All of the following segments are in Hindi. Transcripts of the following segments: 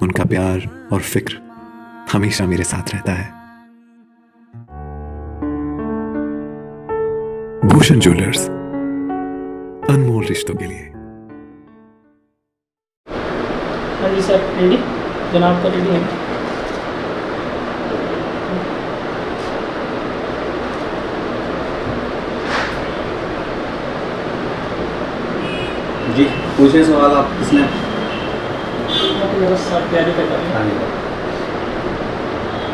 उनका प्यार और फिक्र हमेशा मेरे साथ रहता है। भूषण ज्वेलर्स, अनमोल रिश्तों के लिए। हाँ जी सर, रेडी जनाब का रेडी है। जी पूछे सवाल आप किसने? बस सर तैयारी कर रहे हैं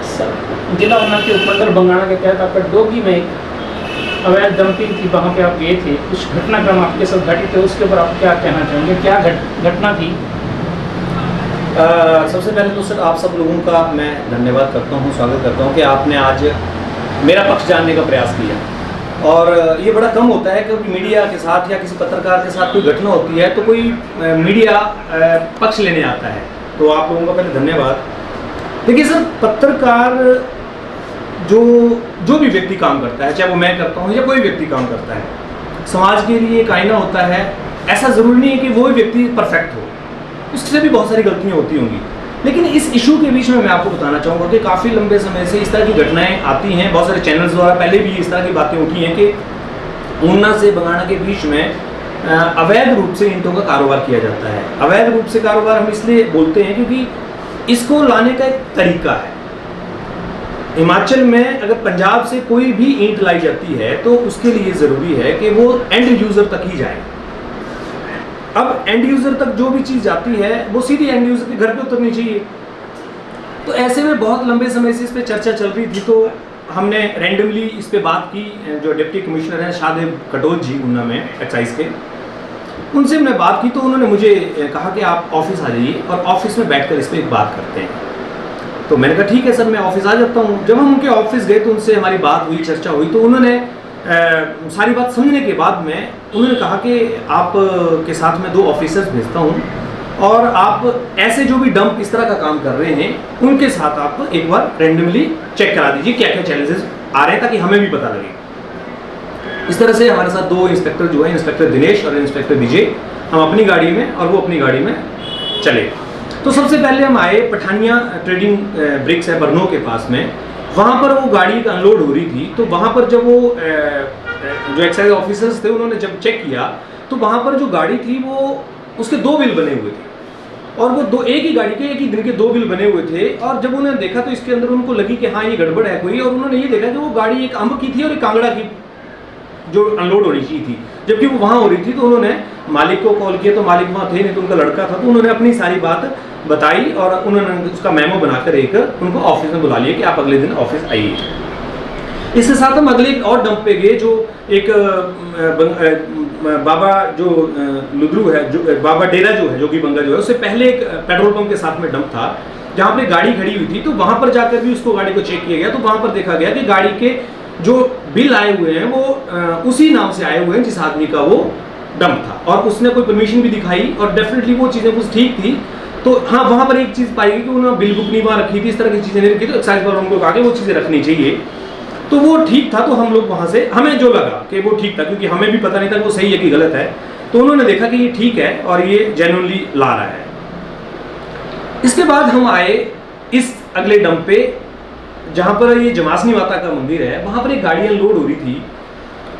सर। जिला ऊना के उपमंडल बंगाणा के तहत आपका डोगी में एक अवैध डंपिंग थी, वहाँ पे आप गए थे, कुछ घटनाक्रम आपके साथ घटित थे, उसके ऊपर आप क्या कहना चाहेंगे? क्या घटना थी? सबसे पहले तो सर आप सब लोगों का मैं धन्यवाद करता हूँ, स्वागत करता हूँ कि आपने आज मेरा पक्ष जानने का प्रयास किया। और ये बड़ा कम होता है कि मीडिया के साथ या किसी पत्रकार के साथ कोई घटना होती है तो कोई मीडिया पक्ष लेने आता है, तो आप लोगों का पहले धन्यवाद। देखिए सर, पत्रकार जो भी व्यक्ति काम करता है, चाहे वो मैं करता हूँ या कोई व्यक्ति काम करता है, समाज के लिए एक आईना होता है। ऐसा ज़रूरी नहीं है कि वो व्यक्ति परफेक्ट हो, उससे भी बहुत सारी गलतियाँ होती होंगी। लेकिन इस इशू के बीच में मैं आपको बताना चाहूँगा कि काफ़ी लंबे समय से इस तरह की घटनाएं आती हैं। बहुत सारे चैनल्स द्वारा पहले भी इस तरह की बातें उठी हैं कि ऊना से बंगाणा के बीच में अवैध रूप से ईंटों का कारोबार किया जाता है। अवैध रूप से कारोबार हम इसलिए बोलते हैं क्योंकि इसको लाने का एक तरीका है। हिमाचल में अगर पंजाब से कोई भी ईंट लाई जाती है तो उसके लिए ज़रूरी है कि वो एंड यूज़र तक ही जाए। अब एंड यूज़र तक जो भी चीज़ जाती है वो सीधी एंड यूज़र के घर पे उतरनी चाहिए। तो ऐसे में बहुत लंबे समय से इस पे चर्चा चल रही थी, तो हमने रैंडमली इस पे बात की। जो डिप्टी कमिश्नर हैं शाहदेव कटोच जी ऊना में एक्साइज के, उनसे हमने बात की तो उन्होंने मुझे कहा कि आप ऑफिस आ जाइए और ऑफिस में बैठकर इस पर एक बात करते हैं। तो मैंने कहा ठीक है सर, मैं ऑफिस आ जाता हूँ। जब हम उनके ऑफिस गए तो उनसे हमारी बात हुई, चर्चा हुई, तो उन्होंने सारी बात समझने के बाद में उन्होंने कहा कि आप के साथ मैं 2 ऑफिसर्स भेजता हूँ और आप ऐसे जो भी डंप इस तरह का काम कर रहे हैं उनके साथ आप एक बार रैंडमली चेक करा दीजिए क्या क्या चैलेंजेस आ रहे हैं, ताकि हमें भी पता लगे। इस तरह से हमारे साथ 2 इंस्पेक्टर जो है, इंस्पेक्टर दिनेश और इंस्पेक्टर विजय, हम अपनी गाड़ी में और वो अपनी गाड़ी में चले। तो सबसे पहले हम आए पठानिया ट्रेडिंग ब्रिक्स है बरनों के पास में। वहाँ पर वो गाड़ी अनलोड हो रही थी, तो वहाँ पर जब वो जो एक्साइज ऑफिसर्स थे उन्होंने जब चेक किया तो वहाँ पर जो गाड़ी थी वो उसके 2 बिल बने हुए थे और वो एक ही गाड़ी के एक ही दिन के 2 बिल बने हुए थे। और जब उन्होंने देखा तो इसके अंदर उनको लगी कि हाँ ये गड़बड़ है कोई, और उन्होंने ये देखा कि वो गाड़ी एक अम्ब की थी और एक कांगड़ा की जो अनलोड हो रही थी, जबकि वो वहाँ हो रही थी। तो उन्होंने मालिक को कॉल किया, तो मालिक वहाँ थे नहीं, तो उनका लड़का था, तो उन्होंने अपनी सारी बात बताई और उन्होंने उसका मेमो बनाकर एक उनको ऑफिस में बुला लिया कि आप अगले दिन ऑफिस आइए। इसके साथ हम अगले एक और डंप पे गए जो एक बाबा जो लुद्रू है, जो बाबा डेरा जो है, जोगी बंगा जो है, उससे पहले एक पेट्रोल पंप के साथ में डंप था जहाँ पे गाड़ी खड़ी हुई थी। तो वहाँ पर जाकर भी उसको गाड़ी को चेक किया गया, तो वहाँ पर देखा गया कि गाड़ी के जो बिल आए हुए हैं वो उसी नाम से आए हुए हैं जिस आदमी का वो डंप था, और उसने कोई परमिशन भी दिखाई और डेफिनेटली वो चीज़ें कुछ ठीक थी। तो हाँ, वहाँ पर एक चीज़ पाई कि उन्होंने बिल बुक नहीं वहाँ रखी थी, इस तरह की चीज़ें नहीं रखी, तो एक्साइज वालों को कहा कि वो चीज़ें रखनी चाहिए। तो वो ठीक था, तो हम लोग वहाँ से, हमें जो लगा कि वो ठीक था, क्योंकि हमें भी पता नहीं था कि वो सही है कि गलत है, तो उन्होंने देखा कि ये ठीक है और ये जेन्युइनली ला रहा है। इसके बाद हम आए इस अगले डंप पे जहाँ पर ये जमासनी माता का मंदिर है। वहाँ पर एक गाड़ी अनलोड हो रही थी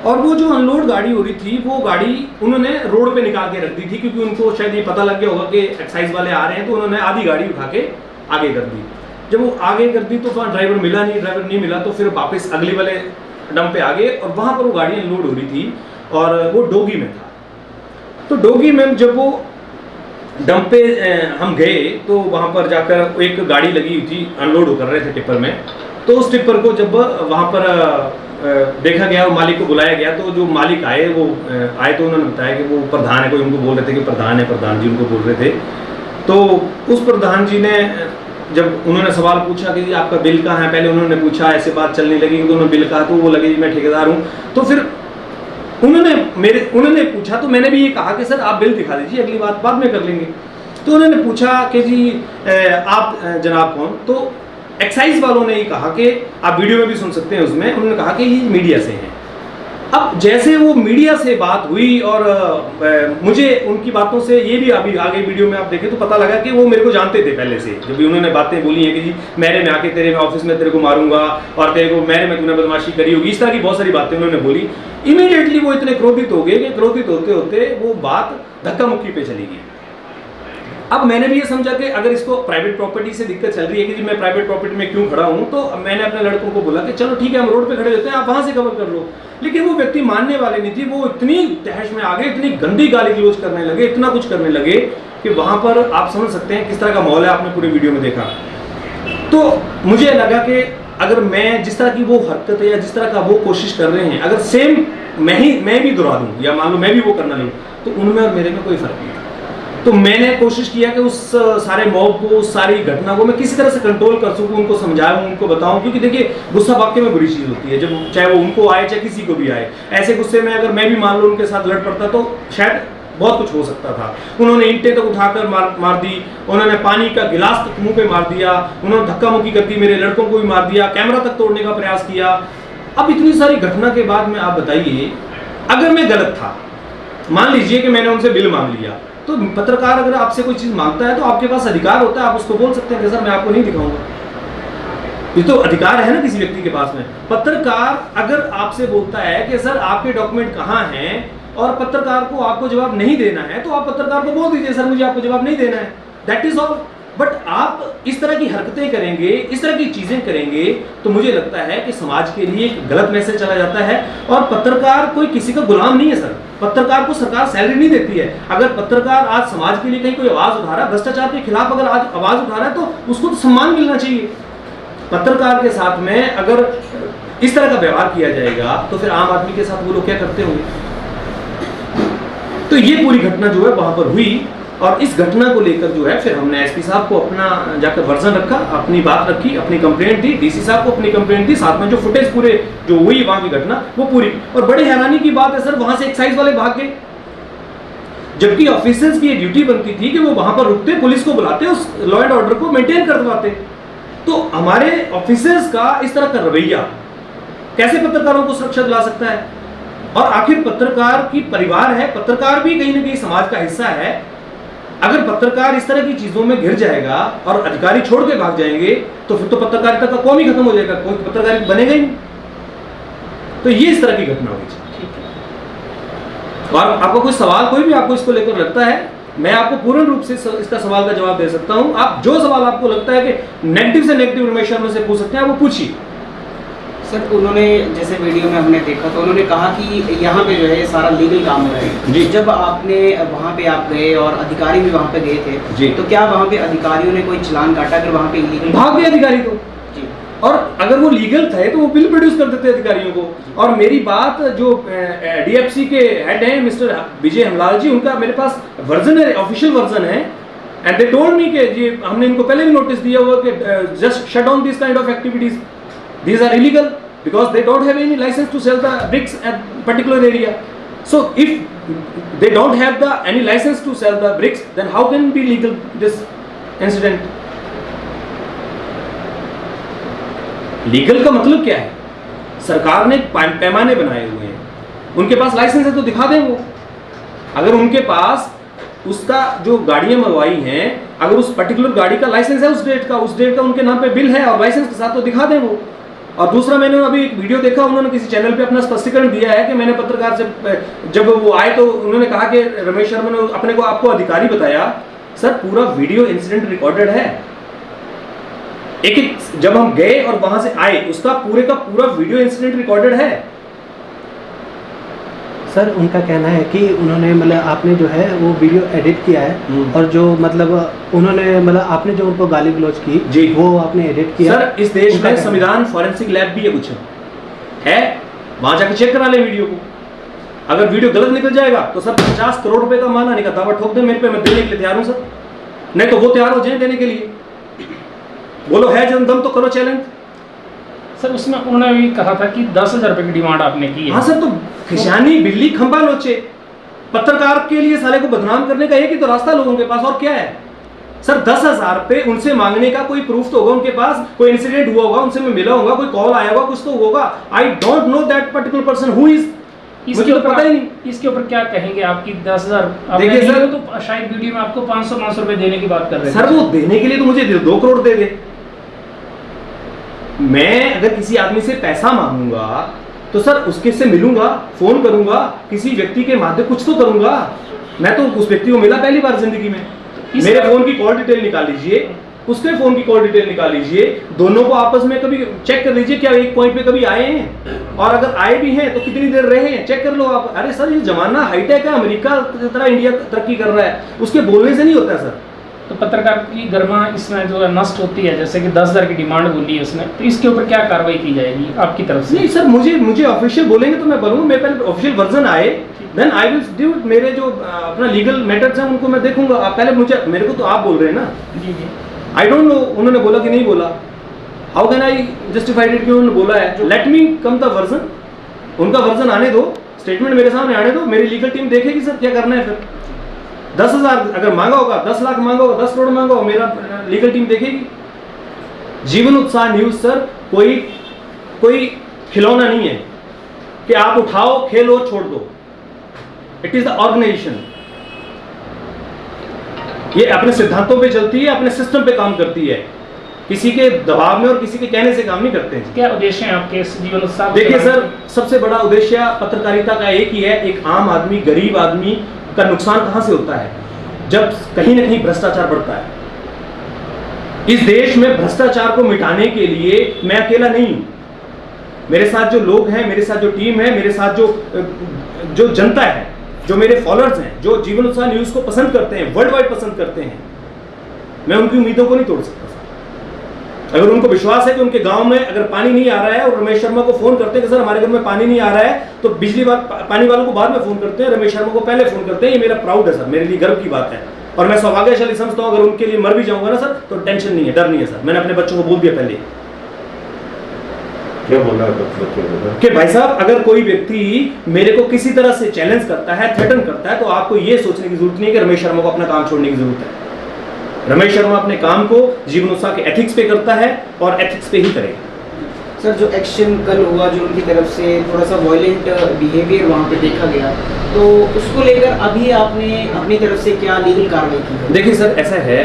और वो जो अनलोड गाड़ी हो रही थी वो गाड़ी उन्होंने रोड पे निकाल के रख दी थी, क्योंकि उनको शायद ये पता लग गया होगा कि एक्साइज वाले आ रहे हैं, तो उन्होंने आधी गाड़ी उठा के आगे कर दी। जब वो आगे कर दी तो वहाँ ड्राइवर नहीं मिला, तो फिर वापस अगले वाले डंप पे आ गए और वहाँ पर वो गाड़ी अनलोड हो रही थी और वो डोगी में था। तो डोगी में जब वो डंप पे हम गए तो वहाँ पर जाकर एक गाड़ी लगी हुई थी, अनलोड कर रहे थे टिप्पर में। तो उस टिप्पर को जब वहाँ पर देखा गया और मालिक को बुलाया गया, तो जो मालिक आए वो आए तो उन्होंने बताया कि वो प्रधान है, कोई उनको बोल रहे थे कि प्रधान है, प्रधान जी उनको बोल रहे थे। तो उस प्रधान जी ने जब उन्होंने सवाल पूछा कि आपका बिल कहाँ है, पहले उन्होंने पूछा, ऐसे बात चलने लगी कि उन्होंने बिल कहा, तो वो लगे मैं ठेकेदार हूँ। तो फिर उन्होंने पूछा, तो मैंने भी ये कहा कि सर आप बिल दिखा दीजिए, अगली बात बाद में कर लेंगे। तो उन्होंने पूछा कि जी आप जनाब कौन? तो एक्साइज वालों ने ये कहा कि आप वीडियो में भी सुन सकते हैं, उसमें उन्होंने कहा कि ये मीडिया से हैं। अब जैसे वो मीडिया से बात हुई और मुझे उनकी बातों से ये भी अभी आगे वीडियो में आप देखें तो पता लगा कि वो मेरे को जानते थे पहले से, जब भी उन्होंने बातें बोली हैं कि जी मेरे में आके तेरे में ऑफिस में तेरे को मारूंगा और तेरे को मेरे में तूने बदमाशी करी होगी, इस तरह की बहुत सारी बातें उन्होंने बोली। इमीडिएटली वो इतने क्रोधित हो गए कि क्रोधित होते होते वो बात धक्का मुक्की पे चली गई। अब मैंने भी ये समझा कि अगर इसको प्राइवेट प्रॉपर्टी से दिक्कत चल रही है कि जी मैं प्राइवेट प्रॉपर्टी में क्यों खड़ा हूं, तो मैंने अपने लड़कों को बोला कि चलो ठीक है हम रोड पे खड़े होते हैं, आप वहां से कवर कर लो। लेकिन वो व्यक्ति मानने वाले नहीं थी, वो इतनी तहश में आ गए, इतनी गंदी गाली गलौज करने लगे, इतना कुछ करने लगे कि वहां पर आप समझ सकते हैं किस तरह का माहौल है, आपने पूरे वीडियो में देखा। तो मुझे लगा कि अगर मैं जिस तरह की वो हरकत है या जिस तरह का वो कोशिश कर रहे हैं, अगर सेम मैं भी दोहरा दूं या मान लो मैं भी वो करना लूं, तो उनमें और मेरे में कोई फर्क नहीं। तो मैंने कोशिश किया कि उस सारे मॉब को, उस सारी घटना को मैं किसी तरह से कंट्रोल कर सकूं, उनको समझाऊं, उनको बताऊं, क्योंकि देखिए गुस्सा वाकई में बुरी चीज़ होती है, जब चाहे वो उनको आए चाहे किसी को भी आए। ऐसे गुस्से में अगर मैं भी मान लो उनके साथ लड़ पड़ता तो शायद बहुत कुछ हो सकता था। उन्होंने ईंटें तक उठाकर मार दी, उन्होंने पानी का गिलास तक मुंह पे मार दिया, उन्होंने धक्का मुक्की कर दी, मेरे लड़कों को भी मार दिया, कैमरा तक तोड़ने का प्रयास किया। अब इतनी सारी घटना के बाद में आप बताइए, अगर मैं गलत था, मान लीजिए कि मैंने उनसे बिल मांग लिया, तो पत्रकार अगर आपसे कोई चीज मांगता है तो आपके पास अधिकार होता है, आप उसको बोल सकते हैं कि सर मैं आपको नहीं दिखाऊंगा। ये तो अधिकार है ना किसी व्यक्ति के पास में। पत्रकार अगर आपसे बोलता है कि सर आपके डॉक्यूमेंट कहाँ हैं और पत्रकार को आपको जवाब नहीं देना है, तो आप पत्रकार को बोल दीजिए सर मुझे आपको जवाब नहीं देना है, दैट इज ऑल। बट आप इस तरह की हरकतें करेंगे, इस तरह की चीजें करेंगे, तो मुझे लगता है कि समाज के लिए एक गलत मैसेज चला जाता है। और पत्रकार कोई किसी का गुलाम नहीं है सर, पत्रकार को सरकार सैलरी नहीं देती है। अगर पत्रकार आज समाज के लिए कहीं कोई आवाज उठा रहा है, भ्रष्टाचार के खिलाफ अगर आज आवाज उठा रहा है, तो उसको तो सम्मान मिलना चाहिए। पत्रकार के साथ में अगर इस तरह का व्यवहार किया जाएगा तो फिर आम आदमी के साथ वो लोग क्या करते होंगे। तो ये पूरी घटना जो है वहां पर हुई, और इस घटना को लेकर जो है फिर हमने एसपी साहब को अपना जाकर वर्जन रखा, अपनी बात रखी, अपनी कंप्लेंट दी, डीसी साहब को अपनी कंप्लेंट दी, साथ में जो फुटेज पूरे जो हुई वहां की घटना वो पूरी। और बड़ी हैरानी की बात है सर, वहां से एक्साइज वाले भाग गए, जबकि ऑफिसर्स की ड्यूटी बनती थी कि वो वहां पर रुकते, पुलिस को बुलाते, उस लॉ एंड ऑर्डर को मेंटेन करवाते। तो हमारे ऑफिसर्स का इस तरह का रवैया कैसे पत्रकारों को सुरक्षा दिला सकता है। और आखिर पत्रकार की परिवार है, पत्रकार भी कहीं ना कहीं समाज का हिस्सा है। अगर पत्रकार इस तरह की चीजों में घिर जाएगा और अधिकारी छोड़ के भाग जाएंगे, तो फिर तो पत्रकारिता का कौम ही खत्म हो जाएगा, कोई पत्रकारिता बनेगा ही नहीं। तो ये इस तरह की घटना हुई। और आपको कोई सवाल कोई भी आपको इसको लेकर लगता है, मैं आपको पूर्ण रूप से इसका सवाल का जवाब दे सकता हूं। आप जो सवाल आपको लगता है कि नेगेटिव से नेगेटिव हमेशा में से पूछ सकते हैं, वो पूछिए। सर उन्होंने जैसे वीडियो में हमने देखा तो उन्होंने कहा कि यहाँ पे जो है सारा लीगल काम हो रहा है जी। जब आपने वहाँ पे आप गए और अधिकारी भी वहाँ पे गए थे जी, तो क्या वहाँ पे अधिकारियों ने कोई चालान काटा अगर वहाँ पे इलीगल भाग गए अधिकारी तो जी। और अगर वो लीगल थे तो वो बिल प्रोड्यूस कर देते अधिकारियों को। और मेरी बात जो डीएफसी के हेड हैं मिस्टर विजय हेमलाल जी, उनका मेरे पास वर्जन है, ऑफिशियल वर्जन है, एंड दे टोल्ड मी कि जी हमने इनको पहले भी नोटिस दिया हुआ कि just shut down this kind of activities, these are illegal because they don't have any license to sell the bricks at particular area. So if they don't have any license to sell the bricks, then how can be legal this incident? Legal का मतलब क्या है? सरकार ने पैमाने बनाए हुए हैं, उनके पास लाइसेंस है तो दिखा दें वो। अगर उनके पास उसका जो गाड़ियां मंगवाई हैं, अगर उस पर्टिकुलर गाड़ी का लाइसेंस है उस डेट का उनके नाम पे बिल है और लाइसेंस के साथ, तो दिखा दें वो। और दूसरा, मैंने अभी एक वीडियो देखा, उन्होंने किसी चैनल पे अपना स्पष्टीकरण दिया है कि मैंने पत्रकार से जब वो आए तो उन्होंने कहा कि रमेश शर्मा ने अपने को आपको अधिकारी बताया। सर पूरा वीडियो इंसिडेंट रिकॉर्डेड है, एक जब हम गए और वहां से आए उसका पूरे का पूरा वीडियो इंसिडेंट रिकॉर्डेड है। सर उनका कहना है कि उन्होंने मतलब आपने जो है वो वीडियो एडिट किया है और जो मतलब उन्होंने मतलब आपने जो उनको गाली गलौज की जी, वो आपने एडिट किया। सर इस देश में संविधान फॉरेंसिक लैब भी है, कुछ है, वहां जाकर चेक करा ले वीडियो को। अगर वीडियो गलत निकल जाएगा तो सर 50 करोड़ रुपए का माना नहीं का दावा ठोक दे मेरे पे, मैं देने के लिए तैयार हूं सर, नहीं तो वो तैयार हो जाए देने के लिए। बोलो है जन्मदम तो करो चैलेंज। सर उसमें उन्होंने भी कहा था कि 10,000 रुपए की डिमांड आपने की है। हाँ सर, तो खिशानी बिल्ली खंबा नोचे, पत्रकार के लिए साले को बदनाम करने का एक ही तो रास्ता लोगों के पास, और क्या है सर? 10,000 रुपए उनसे मांगने का कोई प्रूफ तो होगा उनके पास, कोई इंसिडेंट हुआ होगा, उनसे मैं मिला होगा, कोई कॉल आया होगा, कुछ तो होगा। I don't know that particular person who is मुझे तो पता ही नहीं। इसके ऊपर क्या कहेंगे? आपकी 10,000 देखिए सर, तो शायद वीडियो में आपको 500 रुपए देने की बात कर रहे हैं सर। वो देने के लिए तो मुझे 2 करोड़ दे दे। मैं अगर किसी आदमी से पैसा मांगूंगा तो सर उसके से मिलूंगा, फोन करूंगा, किसी व्यक्ति के माध्यम कुछ तो करूंगा। मैं तो उस व्यक्ति को मिला पहली बार जिंदगी में। मेरे फोन की कॉल डिटेल निकाल लीजिए, उसके फोन की कॉल डिटेल निकाल लीजिए, दोनों को आपस में कभी चेक कर लीजिए क्या एक पॉइंट पे कभी आए हैं, और अगर आए भी हैं तो कितनी देर रहे हैं, चेक कर लो आप। अरे सर ये जमाना हाईटेक है, अमेरिका की तरह इंडिया तरक्की कर रहा है, उसके बोलने से नहीं होता सर। तो पत्रकार की गरिमा इसमें जो है नष्ट होती है, जैसे कि 10,000 की डिमांड बोली है उसने, तो इसके ऊपर क्या कार्रवाई की जाएगी आपकी तरफ से? नहीं सर, मुझे ऑफिशियल बोलेंगे तो मैं बोलूंगा। मेरे पहले ऑफिशियल वर्जन आए, देन आई विल डू। मेरे जो अपना लीगल मैटर्स हैं उनको मैं देखूंगा। पहले मेरे को तो आप बोल रहे हैं ना। जी जी। आई डोंट नो उन्होंने बोला कि नहीं बोला। How can I justified it कि उन्होंने बोला है? Let me come the version. उनका वर्जन आने दो, स्टेटमेंट मेरे सामने आने दो, मेरी लीगल टीम देखेगी सर क्या करना है। फिर 10,000 अगर मांगा होगा, 10 लाख मांगा होगा, 10 करोड़ मांगा होगा, मेरा लीगल टीम देखेगी। जीवन उत्साह न्यूज सर कोई खिलौना नहीं है कि आप उठाओ, खेलो, छोड़ दो। It is the organisation. ये अपने सिद्धांतों पे चलती है, अपने सिस्टम पे काम करती है, किसी के दबाव में और किसी के कहने से काम नहीं करते हैं। क्या उद्देश्य है आपके इस जीवन उत्साह? देखिए सर, सबसे बड़ा उद्देश्य पत्रकारिता का एक ही है। एक आम आदमी, गरीब आदमी का नुकसान कहां से होता है? जब कहीं ना कहीं भ्रष्टाचार बढ़ता है। इस देश में भ्रष्टाचार को मिटाने के लिए मैं अकेला नहीं हूं। मेरे साथ जो लोग हैं, मेरे साथ जो टीम है, मेरे साथ जो जनता है, जो मेरे फॉलोअर्स हैं, जो जीवन उत्साह न्यूज को पसंद करते हैं, वर्ल्ड वाइड पसंद करते हैं, मैं उनकी उम्मीदों को नहीं तोड़ सकता। अगर उनको विश्वास है कि उनके गांव में अगर पानी नहीं आ रहा है और रमेश शर्मा को फोन करते हैं कि सर हमारे घर में पानी नहीं आ रहा है, तो बिजली पानी वालों को बाद में फोन करते हैं, रमेश शर्मा को पहले फोन करते हैं। ये मेरा प्राउड है सर, मेरे लिए गर्व की बात है, और मैं सौभाग्यशाली समझता हूं। अगर उनके लिए मर भी जाऊंगा ना सर तो टेंशन नहीं है, डर नहीं है सर। मैंने अपने बच्चों को बोल दिया पहले। क्या बोल रहा है कि भाई साहब, अगर कोई व्यक्ति मेरे को किसी तरह से चैलेंज करता है, थ्रेटन करता है, तो आपको ये सोचने की जरूरत नहीं है कि रमेश शर्मा को अपना काम छोड़ने की जरूरत है। रमेश शर्मा अपने काम को जीवन उत्साह के एथिक्स पे करता है और एथिक्स पे ही करेगा। सर जो एक्शन कल हुआ, जो उनकी तरफ से थोड़ा सा वॉयलेंट बिहेवियर वहाँ पे देखा गया, तो उसको लेकर अभी आपने अपनी तरफ से क्या लीगल कार्रवाई की? देखिए सर, ऐसा है,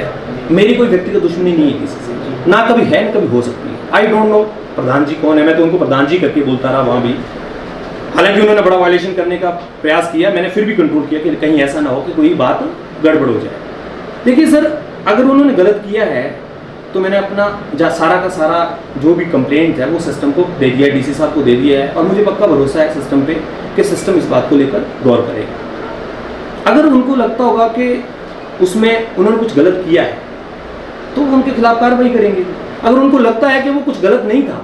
मेरी कोई व्यक्तिगत दुश्मनी नहीं है किसी से, ना कभी है ना कभी हो सकती है। आई डोंट नो प्रधान जी कौन है, मैं तो उनको प्रधान जी करके बोलता रहा वहाँ भी। हालांकि उन्होंने बड़ा वायलेशन करने का प्रयास किया, मैंने फिर भी कंट्रोल किया कि कहीं ऐसा ना हो कि कोई बात गड़बड़ हो जाए। देखिए सर, अगर उन्होंने गलत किया है तो मैंने अपना सारा का सारा जो भी कंप्लेंट है वो सिस्टम को दे दिया, डीसी साहब को दे दिया है, और मुझे पक्का भरोसा है सिस्टम पे कि सिस्टम इस बात को लेकर गौर करेगा। अगर उनको लगता होगा कि उसमें उन्होंने कुछ गलत किया है तो वो उनके खिलाफ कार्रवाई करेंगे। अगर उनको लगता है कि वो कुछ गलत नहीं था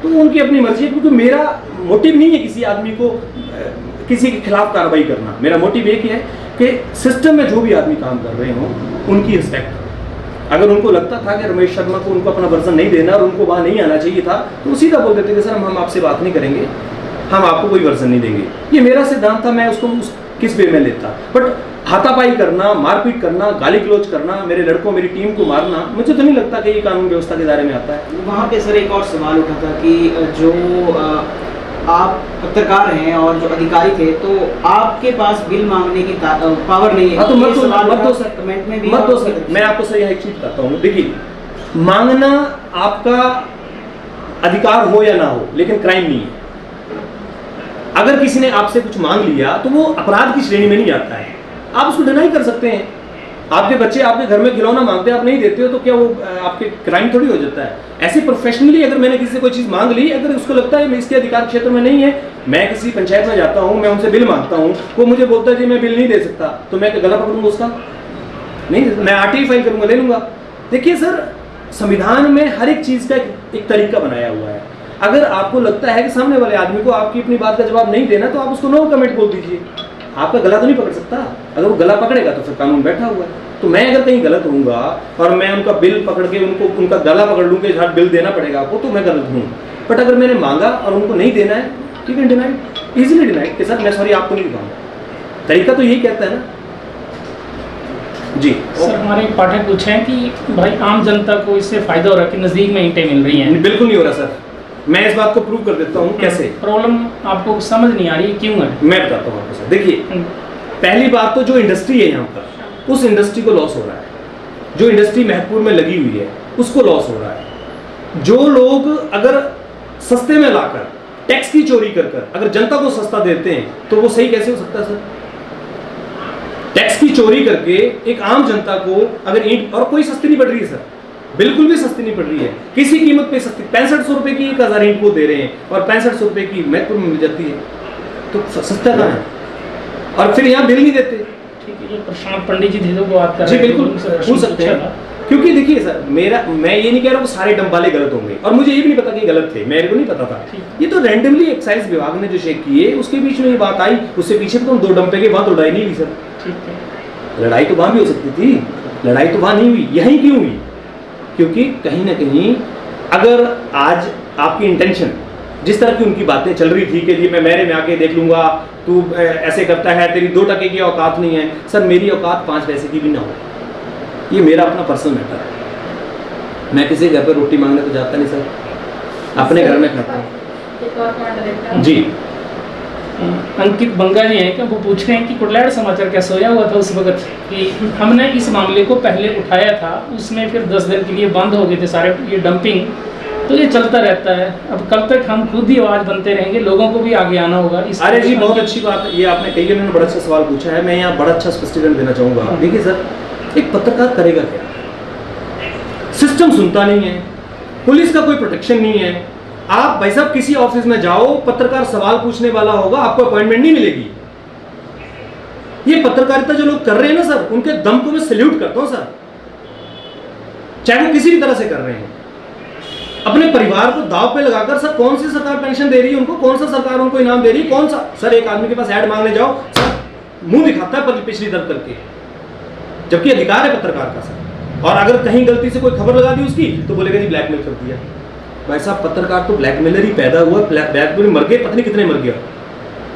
तो वो उनकी अपनी मर्जी है, क्योंकि मेरा मोटिव नहीं है किसी आदमी को किसी के खिलाफ कार्रवाई करना। मेरा मोटिव एक ही है कि सिस्टम में जो भी आदमी काम कर रहे हों उनकी रिस्पेक्ट। अगर उनको लगता था कि रमेश शर्मा को उनको अपना वर्जन नहीं देना और उनको वहाँ नहीं आना चाहिए था, तो वो सीधा बोल देते कि सर हम आपसे बात नहीं करेंगे, हम आपको कोई वर्जन नहीं देंगे। ये मेरा सिद्धांत था, मैं उसको किस वे में लेता। बट हाथापाई करना, मारपीट करना, गाली गलौज करना, मेरे लड़कों मेरी टीम को मारना, मुझे तो नहीं लगता कि ये कानून व्यवस्था के दायरे में आता है। वहाँ पे सर एक और सवाल उठा था कि जो आप पत्रकार हैं और जो अधिकारी थे, तो आपके पास बिल मांगने की पावर नहीं है। तो मत दो सर, कमेंट में भी मत दो सर। मैं आपको सर यह एक चीज बताता हूँ, देखिए मांगना आपका अधिकार हो या ना हो, लेकिन क्राइम नहीं है। अगर किसी ने आपसे कुछ मांग लिया तो वो अपराध की श्रेणी में नहीं आता है, आप उसको डिनाई कर सकते हैं। आपके बच्चे आपके घर में खिलौना मांगते हैं, आप नहीं देते हो, तो क्या वो आपके क्राइम थोड़ी हो जाता है? ऐसे प्रोफेशनली अगर मैंने किसी से कोई चीज़ मांग ली, अगर उसको लगता है मैं इसके अधिकार क्षेत्र में नहीं है, मैं किसी पंचायत में जाता हूँ, मैं उनसे बिल मांगता हूँ, वो मुझे बोलता है कि मैं बिल नहीं दे सकता, तो मैं गला पकड़ूंगा उसका? नहीं, मैं RTI फाइल करूंगा, ले लूंगा। देखिए सर, संविधान में हर एक चीज़ का एक तरीका बनाया हुआ है। अगर आपको लगता है कि सामने वाले आदमी को आपकी अपनी बात का जवाब नहीं देना, तो आप उसको नो कमेंट बोल दीजिए। आपका गला तो नहीं पकड़ सकता। अगर वो गला पकड़ेगा तो फिर कानून बैठा हुआ है। तो मैं अगर कहीं गलत होऊंगा और मैं उनका बिल पकड़ के उनका गला पकड़ लूँ कि हाँ बिल देना पड़ेगा आपको, तो मैं गलत हूँ। बट अगर मैंने मांगा और उनको नहीं देना है, ठीक है, डिनाइड, इजीली डिनाइड कि सर मैं सॉरी आपको नहीं दिखाऊंगा। तरीका तो यही कहता है ना जी। सर हमारे पाठक पूछे हैं कि भाई आम जनता को इससे फायदा हो रहा है कि नजदीक में ईंटें मिल रही हैं। बिल्कुल नहीं हो रहा सर, मैं इस बात को प्रूव कर देता हूँ कैसे। प्रॉब्लम आपको समझ नहीं आ रही है, क्यों है? मैं बताता हूँ आपको सर। देखिए, पहली बात तो जो इंडस्ट्री है यहाँ पर, उस इंडस्ट्री को लॉस हो रहा है। जो इंडस्ट्री महत्वपूर्ण में लगी हुई है उसको लॉस हो रहा है। जो लोग अगर सस्ते में लाकर टैक्स की चोरी कर कर अगर जनता को सस्ता देते हैं तो वो सही कैसे हो सकता है सर? टैक्स की चोरी करके एक आम जनता को अगर ईंट, और कोई सस्ती नहीं पड़ रही है सर, बिल्कुल भी सस्ती नहीं पड़ रही है, किसी कीमत पे सस्ती। 6500 रुपए की 1000 ईंट वो दे रहे हैं और 6500 रुपए की महत्वपूर्ण में मिल जाती है, तो सस्ता कहाँ है? और फिर यहाँ बिल नहीं देते। ठीक है, ये प्रशांत पंडित जी थे जो बात कर जी रहे थे, बिल्कुल उनसे प्रश्न पूछ सकते पूछा हैं। था। क्योंकि देखिए सर, मैं ये नहीं कह रहा हूँ सारे डंप वाले गलत होंगे, और मुझे ये भी नहीं पता कि गलत थे, मेरे को नहीं पता था। ये तो रैंडमली एक्साइज विभाग ने जो चेक किए उसके बीच में ये बात आई, उससे पीछे तो 2 डंपे के वहां तो लड़ाई नहीं हुई सर। ठीक है, लड़ाई तो वहां भी हो सकती थी, लड़ाई तो वहां नहीं हुई। यहीं क्यों हुई? क्योंकि कहीं ना कहीं अगर आज आपकी इंटेंशन, जिस तरह की उनकी बातें चल रही थी कि ये मैं मेरे में आके देख लूंगा, तू ऐसे करता है, तेरी 2 टके की औकात नहीं है। सर मेरी औकात 5 पैसे की भी ना हो, ये मेरा अपना पर्सनल मैटर है। मैं किसी घर पर रोटी मांगने तो जाता नहीं सर, अपने घर में खाता हूँ। जी अंकित बंगा जी हैं, क्या वो पूछ रहे हैं कि कुटलाड़ समाचार क्या सोया हुआ था उस वक्त कि हमने इस मामले को पहले उठाया था, उसमें फिर 10 दिन के लिए बंद हो गए थे सारे ये डंपिंग, तो ये चलता रहता है। अब कब तक हम खुद ही आवाज बनते रहेंगे? लोगों को भी आगे आना होगा। अरे जी बहुत अच्छी बात है, ये आपने कही, उन्होंने बड़ा अच्छा सवाल पूछा है। मैं यहाँ बड़ा अच्छा स्पष्टीकरण देना चाहूँगा। देखिए सर, एक पत्रकार करेगा क्या? सिस्टम सुनता नहीं है, पुलिस का कोई प्रोटेक्शन नहीं है। आप भाई साहब किसी ऑफिस में जाओ, पत्रकार सवाल पूछने वाला होगा, आपको अपॉइंटमेंट नहीं मिलेगी। ये पत्रकारिता जो लोग कर रहे हैं ना सर, उनके दम को मैं सैल्यूट करता हूं सर, चाहे वो किसी भी तरह से कर रहे हैं। अपने परिवार को दांव पे लगाकर, सर कौन सी सरकार पेंशन दे रही है उनको, कौन सा सरकार उनको इनाम दे रही है, कौन सा? सर एक आदमी के पास ऐड मांगने जाओ, सर मुंह दिखाता है पिछली दर्द करके, जबकि अधिकार है पत्रकार का सर। और अगर कहीं गलती से कोई खबर लगा दी उसकी तो बोलेगा जी ब्लैकमेल कर दिया। भाई साहब पत्रकार तो ब्लैकमेलर ही पैदा हुआ, ब्लैकमेल मर गए, पता नहीं कितने मर गया।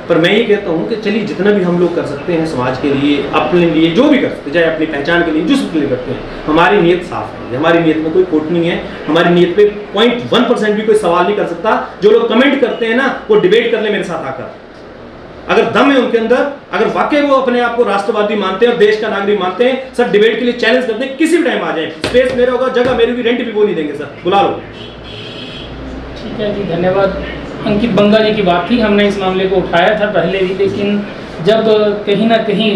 पर मैं ये कहता हूँ कि चलिए जितना भी हम लोग कर सकते हैं समाज के लिए, अपने लिए, जो भी कर सकते हैं, चाहे अपनी पहचान के लिए, जिस के लिए करते हैं, हमारी नीयत साफ है, हमारी नीयत में कोई खोट नहीं है। हमारी नीयत पे 0.1% भी कोई सवाल नहीं कर सकता। जो लोग कमेंट करते हैं ना, वो डिबेट कर ले मेरे साथ आकर, अगर दम है उनके अंदर, अगर वाकई वो अपने आप को राष्ट्रवादी मानते हैं और देश का नागरिक मानते हैं, सर डिबेट के लिए चैलेंज करते हैं, किसी भी टाइम आ जाए, स्पेस मेरा होगा, जगह मेरी भी, रेंट भी वो नहीं देंगे सर, बुला लो। ठीक है जी, धन्यवाद। अंकित बंगा जी की बात थी, हमने इस मामले को उठाया था पहले भी, लेकिन जब कहीं ना कहीं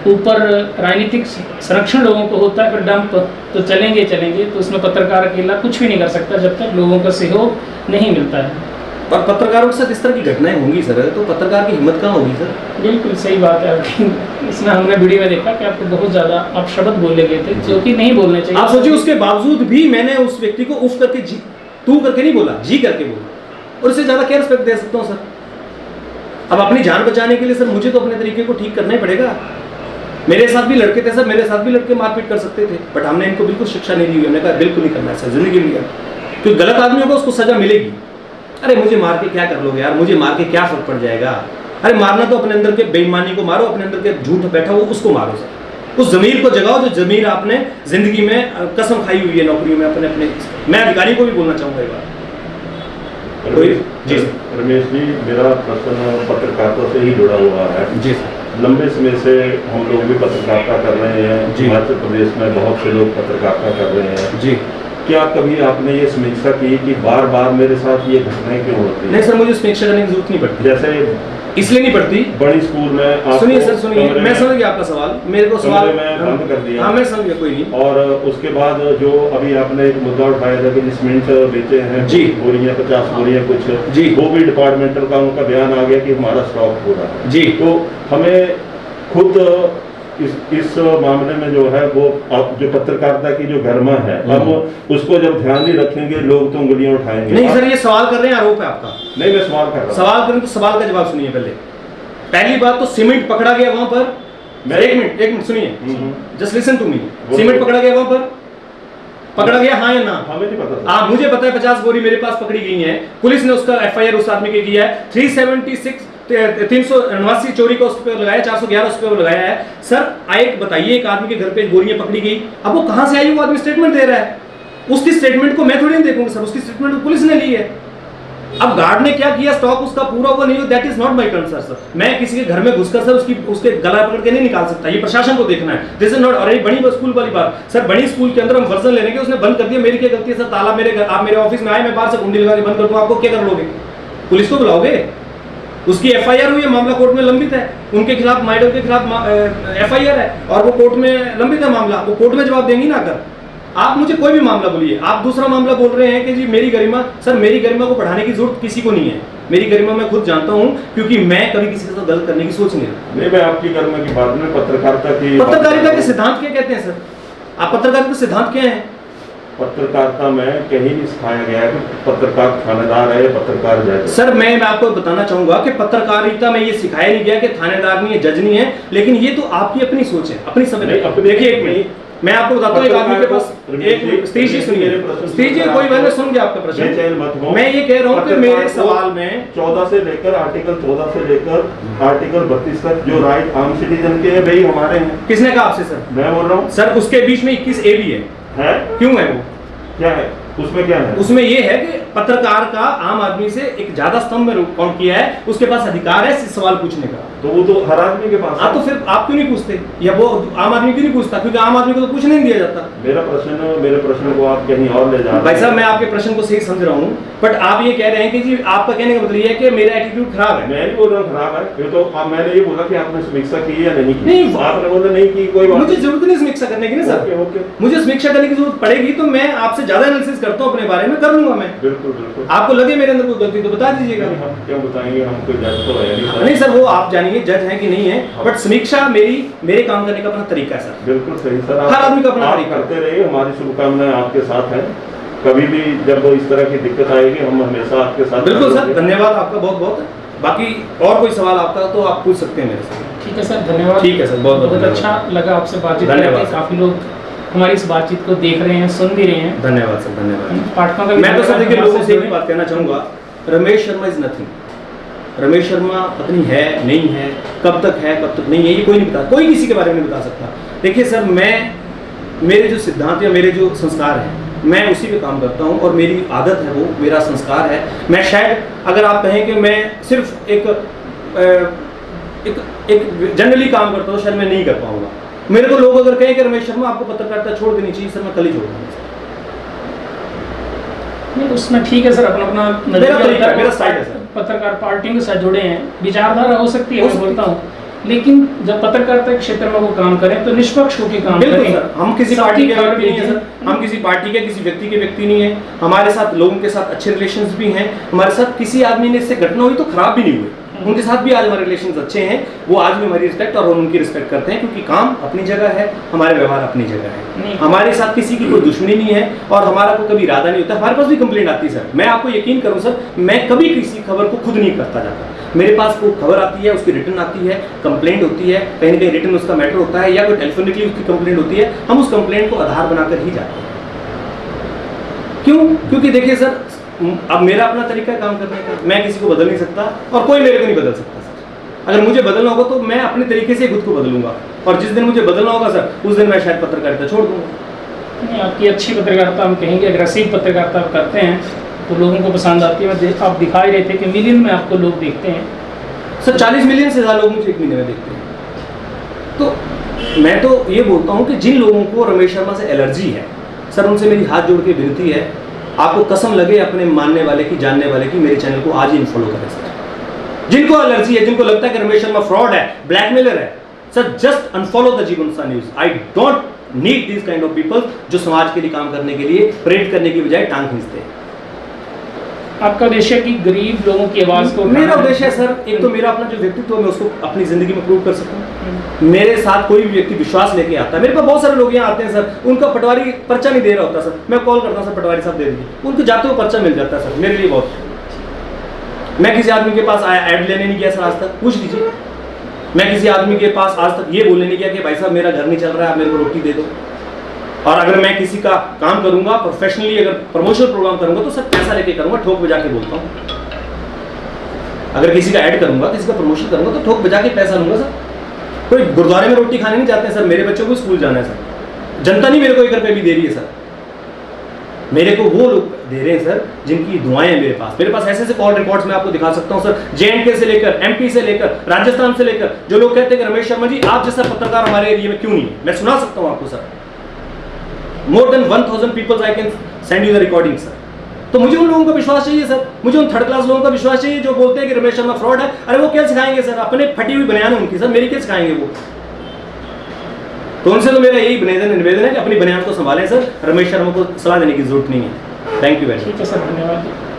ऊपर राजनीतिक संरक्षण लोगों को होता है, फिर डंप तो चलेंगे, तो उसमें पत्रकार अकेला कुछ भी नहीं कर सकता जब तक लोगों का सहयोग नहीं मिलता है। और पत्रकारों के साथ इस तरह की घटनाएं होंगी सर, तो पत्रकार की हिम्मत कहाँ होगी सर? बिल्कुल सही बात है। इसमें हमने वीडियो में देखा कि आपको बहुत ज़्यादा आप शब्द बोले गए थे जो कि नहीं बोलने चाहिए। आप सोचिए, उसके बावजूद भी मैंने उस व्यक्ति को उफ करके जी, तू करके नहीं बोला, जी करके बोला, और इससे ज़्यादा क्या रिस्पेक्ट दे सकता हूँ सर? अब अपनी जान बचाने के लिए सर मुझे तो अपने तरीके को ठीक करना ही पड़ेगा। मेरे साथ भी लड़के थे सर, मेरे साथ भी लड़के मारपीट कर सकते थे, बट हमने इनको बिल्कुल शिक्षा नहीं दी हुई। हमने कहा बिल्कुल नहीं करना है सर, जिंदगी में नहीं। क्योंकि गलत आदमी होगा उसको सजा मिलेगी। अरे मुझे मार के क्या कर लोगे यार, मुझे मार के क्या फर्क पड़ जाएगा? अरे मारना तो अपने अंदर के बेईमानी को मारो, अपने अंदर के झूठ बैठा हो उसको मारो सर। उस जमीर को जगाओ जो जमीर आपने जिंदगी में कसम खाई हुई है नौकरियों में अपने। मैं अधिकारी को भी बोलना चाहूंगा एक बार। कोई जी रमेश जी, मेरा प्रश्न पत्रकारिता से ही जुड़ा हुआ है। जी सर, लंबे समय से हम लोग भी पत्रकारिता कर रहे हैं, हिमाचल प्रदेश में बहुत से लोग पत्रकारिता कर रहे हैं जी। क्या कभी आपने ये समीक्षा की कि बार बार मेरे साथ ये घटनाएं क्यों होती हैं? नहीं सर, मुझे समीक्षा करने की जरूरत नहीं पड़ती। जैसे इसलिए नहीं पड़ती, बड़ी स्कूल में सुनिए सर, सुनिए, मैं समझ गया आपका सवाल। मेरे को सवाल में बंद कर दिया। हाँ मैं समझ गया, कोई नहीं। और उसके बाद जो अभी आपने एक मुद्दा उठाया था कि जो सीमेंट बेचे हैं जी, बोरियां 50 बोरियां कुछ जी, वो भी डिपार्टमेंटल का उनका बयान आ गया कि हमारा स्टॉक हो रहा है जी। तो हमें खुद इस मामले में जो है वो जो पत्रकारिता की जो गरिमा है, अब उसको जब ध्यान नहीं रखेंगे लोग तो उंगलियां उठाएंगे। नहीं सर, ये सवाल कर रहे हैं, आरोप है आपका। नहीं, मैं सवाल कर रहा हूं। सवाल करें तो सवाल का जवाब सुनिए पहले। पहली बात तो सीमेंट पकड़ा गया वहां पर। एक मिनट सुनिए, just listen to me. Cement पकड़ा गया वहां पर, पकड़ा गया हाँ या ना? हमें नहीं पता। आप मुझे पता है 50 बोरी मेरे पास पकड़ी गई है। पुलिस ने उसका FIR उस आदमी के किया है। 379 चोरी का उस पर लगाया, 411 उस पर लगाया है। सर एक बताइए, एक आदमी के घर पे बोरियां पकड़ी गई, अब वो कहां से आई? वो आदमी स्टेटमेंट दे रहा है, उसकी स्टेटमेंट को मैं थोड़ी नहीं देखूंगा सर, उसकी स्टेटमेंट पुलिस ने ली है। अब गार्ड ने क्या किया, स्टॉक उसका पूरा हुआ नहीं हो, that is not my concern sir. मैं किसी के घर में घुसकर सर उसके गला पकड़ के नहीं निकाल सकता, ये प्रशासन को देखना है। This is not. और बड़ी स्कूल वाली बात सर, बड़ी स्कूल के अंदर हम वर्जन लेने के, उसने बंद कर दिया, मेरी क्या गलती है सर? ताला मेरे घर, आप मेरे ऑफिस में आए, मैं बाहर से कुंडी लगा के बंद कर दूं, आपको क्या कर लोगे? पुलिस को बुलाओगे? उसकी एफआईआर हुई है, मामला कोर्ट में लंबित है, उनके खिलाफ, मैडम के खिलाफ एफआईआर है और वो कोर्ट में लंबित है मामला, वो कोर्ट में जवाब देंगी ना। कर आप मुझे कोई भी मामला बोलिए, आप दूसरा मामला बोल रहे हैं कि जी मेरी गरिमा, सर मेरी गरिमा को बढ़ाने की जरूरत किसी को नहीं है। मेरी गरिमा मैं खुद जानता हूं, क्योंकि मैं कभी किसी के साथ गलत करने की सोच नहीं रहा। नहीं, मैं आपकी गरिमा की बात में पत्रकारिता के सिद्धांत क्या कहते हैं सर? आप पत्रकारिता के सिद्धांत क्या है? पत्रकारिता में कहीं नहीं सिखाया गया है कि पत्रकार थानेदार है, पत्रकार जज। सर मैं आपको बताना चाहूंगा कि पत्रकारिता में ये सिखाया नहीं गया कि थानेदार नहीं है, जज नहीं है, लेकिन ये तो आपकी अपनी सोच है, अपनी समझ। देखिए एक मिनट, मैं आपको बताता हूँ, एक आदमी के पास एक स्टेज सुनिए, स्टेज कोई बात नहीं, सुन गया आपका प्रश्न। मैं ये कह रहा हूँ कि मेरे सवाल में 14 से लेकर आर्टिकल 14 से लेकर आर्टिकल 32 तक जो राइट आम सिटीजन के हैं वही हमारे हैं। किसने कहा आपसे सर? मैं बोल रहा हूँ सर, उसके बीच में 21A भी है। क्यों है वो? क्या है उसमें? क्या है उसमें ये है कि पत्रकार का आम आदमी से एक ज्यादा स्तंभ में काउंट किया है, उसके पास अधिकार है सवाल पूछने का। तो वो तो हर आदमी के पास। हाँ, तो फिर आप क्यों नहीं पूछते, या वो आम आदमी क्यों नहीं पूछता? क्योंकि आम आदमी को तो पूछने नहीं दिया जाता। मेरे प्रश्न को आप कहीं और ले जा रहे हैं। भाई साहब, मैं आपके प्रश्न को सही समझ रहा हूँ, बट आप ये कह रहे हैं कि जी आपका कहने का मतलब ये है कि मेरा एटीट्यूड खराब है। मैं नहीं बोल रहा हूँ खराब है, फिर तो मैंने ये बोला कि आपने समीक्षा की या नहीं की। नहीं, आपने बोला नहीं की, कोई बात मुझे जरूरत नहीं समीक्षा करने की ना सर। ओके, मुझे समीक्षा करने की जरूरत पड़ेगी तो मैं आपसे ज्यादा एनालिसिस करता हूँ अपने बारे में, कर लूंगा मैं। बिल्कुल बिल्कुल। आपको लगे मेरे अंदर कोई गलती तो बता दीजिएगा। हम क्यों बताएंगे, हम कोई जज तो है नहीं सर, वो आप जानिए जज है कि नहीं है, बट समीक्षा मेरे काम करने का अपना तरीका है सर। बिल्कुल सही सर, हर आदमी का अपना आप तरीका करते रहिए, हमारी शुभकामनाएं आपके साथ हैं। कभी भी जब इस तरह की दिक्कत आएगी हम हमेशा आपके साथ। बिल्कुल सर, धन्यवाद आपका बहुत बहुत। बाकी और कोई सवाल आपका तो आप पूछ सकते हैं मेरे से। ठीक है सर, धन्यवाद। ठीक है सर, बहुत बहुत अच्छा लगा आपसे बातचीत करके। काफी लोग हमारी इस बातचीत को देख रहे हैं, सुन भी रहे हैं। धन्यवाद सर, धन्यवाद। पाठकों का मैं तो सर देखिए लोगों से एक बात कहना चाहूंगा, रमेश शर्मा इज नथिंग। रमेश शर्मा पत्नी है नहीं है, कब तक है कब तक नहीं है, ये कोई नहीं बता, कोई किसी के बारे में नहीं बता सकता। देखिए सर, मेरे जो सिद्धांत या मेरे जो संस्कार हैं, मैं उसी पे काम करता हूँ और मेरी आदत है, वो मेरा संस्कार है। मैं शायद अगर आप कहें कि मैं सिर्फ एक जनरली काम करता हूँ, शायद मैं नहीं कर पाऊंगा। मेरे को लोग अगर कहें कि रमेश शर्मा आपको पत्रकारिता छोड़ देनी चाहिए, सर मैं कल ही छोड़ दूंगा। नहीं, उसमें ठीक है सर, अपना अपना मेरा स्टाइल है सर। पत्रकार पार्टियों के साथ जुड़े हैं, विचारधारा हो सकती है, मैं बोलता हूँ, लेकिन जब पत्रकारिता के क्षेत्र में वो काम करें तो निष्पक्ष होकर काम बिल्कुल करें। सर, हम किसी पार्टी के व्यक्ति नहीं है सर, हम किसी पार्टी के किसी व्यक्ति के व्यक्ति नहीं है। हमारे साथ लोगों के साथ अच्छे रिलेशंस भी हैं, हमारे साथ किसी आदमी ने इससे घटना हुई तो खराब भी नहीं हुए, उनके साथ भी आज हमारे रिलेशंस अच्छे हैं। वो आज भी हमारी रिस्पेक्ट और उनकी रिस्पेक्ट करते हैं, क्योंकि काम अपनी जगह है, हमारे व्यवहार अपनी जगह है। हमारे साथ किसी की कोई दुश्मनी नहीं है और हमारा कोई कभी इरादा नहीं होता। हमारे पास भी कंप्लेंट आती है सर, मैं आपको यकीन करूं सर, मैं कभी किसी खबर को खुद नहीं करता जाता। मेरे पास कोई खबर आती है, उसकी रिटर्न आती है, कंप्लेंट होती है, कहीं ना कहीं रिटर्न उसका मैटर होता है, या कोई टेलीफोनिकली उसकी कंप्लेंट होती है, हम उस कंप्लेंट को आधार बनाकर ही जाते हैं। क्यों? क्योंकि देखिए सर, अब मेरा अपना तरीका है काम करने का, मैं किसी को बदल नहीं सकता और कोई मेरे को नहीं बदल सकता सर। अगर मुझे बदलना होगा तो मैं अपने तरीके से खुद को बदलूंगा, और जिस दिन मुझे बदलना होगा सर, उस दिन मैं शायद पत्रकारिता छोड़ दूंगा। नहीं, आपकी अच्छी पत्रकारिता, हम कहेंगे अग्रेसिव पत्रकारिता आप करते हैं तो लोगों को पसंद आती है। आप दिखा ही रहे थे कि मिलियन में आपको लोग देखते हैं सर, 40 मिलियन से ज़्यादा लोग मुझे एक महीने में देखते हैं। तो मैं तो ये बोलता हूँ कि जिन लोगों को रमेश शर्मा से एलर्जी है सर, उनसे मेरी हाथ जोड़ के विनती है, आपको कसम लगे अपने मानने वाले की, जानने वाले की, मेरे चैनल को आज ही अनफॉलो करें सर। जिनको एलर्जी है, जिनको लगता है कि रमेश शर्मा फ्रॉड है, ब्लैकमेलर है, सर जस्ट अनफॉलो द जीवनसा news. I don't need this kind of people जो समाज के लिए काम करने के लिए प्रेरित करने की बजाय टांग खींचते हैं। आपका उद्देश्य कि गरीब लोगों की आवाज को, मेरा उद्देश्य है सर, एक तो मेरा अपना जो व्यक्तित्व है मैं उसको अपनी जिंदगी में प्रूव कर सकूं। मेरे साथ कोई भी व्यक्ति विश्वास लेके आता है, मेरे पास बहुत सारे लोग यहाँ आते हैं सर, उनका पटवारी पर्चा नहीं दे रहा होता सर, मैं कॉल करता हूँ सर पटवारी साहब दे दीजिए, उनको जाते हुए पर्चा मिल जाता है सर, मेरे लिए बहुत। मैं किसी आदमी के पास ऐड लेने नहीं गया सर आज तक, पूछ लीजिए। मैं किसी आदमी के पास आज तक ये बोलने नहीं गया कि भाई साहब मेरा घर नहीं चल रहा है, आप मेरे को रोटी दे दो। और अगर मैं किसी का काम करूंगा प्रोफेशनली, अगर प्रमोशनल प्रोग्राम करूंगा तो सर पैसा लेके करूंगा, ठोक बजा के बोलता हूँ। अगर किसी का ऐड करूंगा, किसी का प्रमोशन करूंगा तो ठोक बजा के पैसा लूंगा सर। कोई गुरुद्वारे में रोटी खाने नहीं जाते हैं सर, मेरे बच्चों को स्कूल जाना है सर, जनता नहीं मेरे को 1 रुपये भी दे रही है सर। मेरे को वो लोग दे रहे हैं सर जिनकी दुआएं हैं मेरे पास ऐसे कॉल रिकॉर्ड्स मैं आपको दिखा सकता हूं सर, JNK से लेकर MP से लेकर राजस्थान से लेकर, जो लोग कहते हैं कि रमेश शर्मा जी आप जैसा पत्रकार हमारे एरिया में क्यों नहीं है। मैं सुना सकता हूं आपको sir, more than 1000 peoples I can send you the recording sir. तो मुझे उन लोगों का विश्वास चाहिए सर, मुझे उन थर्ड क्लास लोगों का विश्वास चाहिए जो बोलते हैं कि रमेश शर्मा फ्रॉड है। अरे वो क्या सिखाएंगे सर, अपने फटी हुई बनियान उनकी सर, मेरी क्या सिखाएंगे वो। तो उनसे तो मेरा यही निवेदन है कि अपनी बनियान को संभालें सर, रमेश शर्मा को सलाह देने की जरूरत नहीं है। Thank you very much. ठीक है सर, धन्यवाद।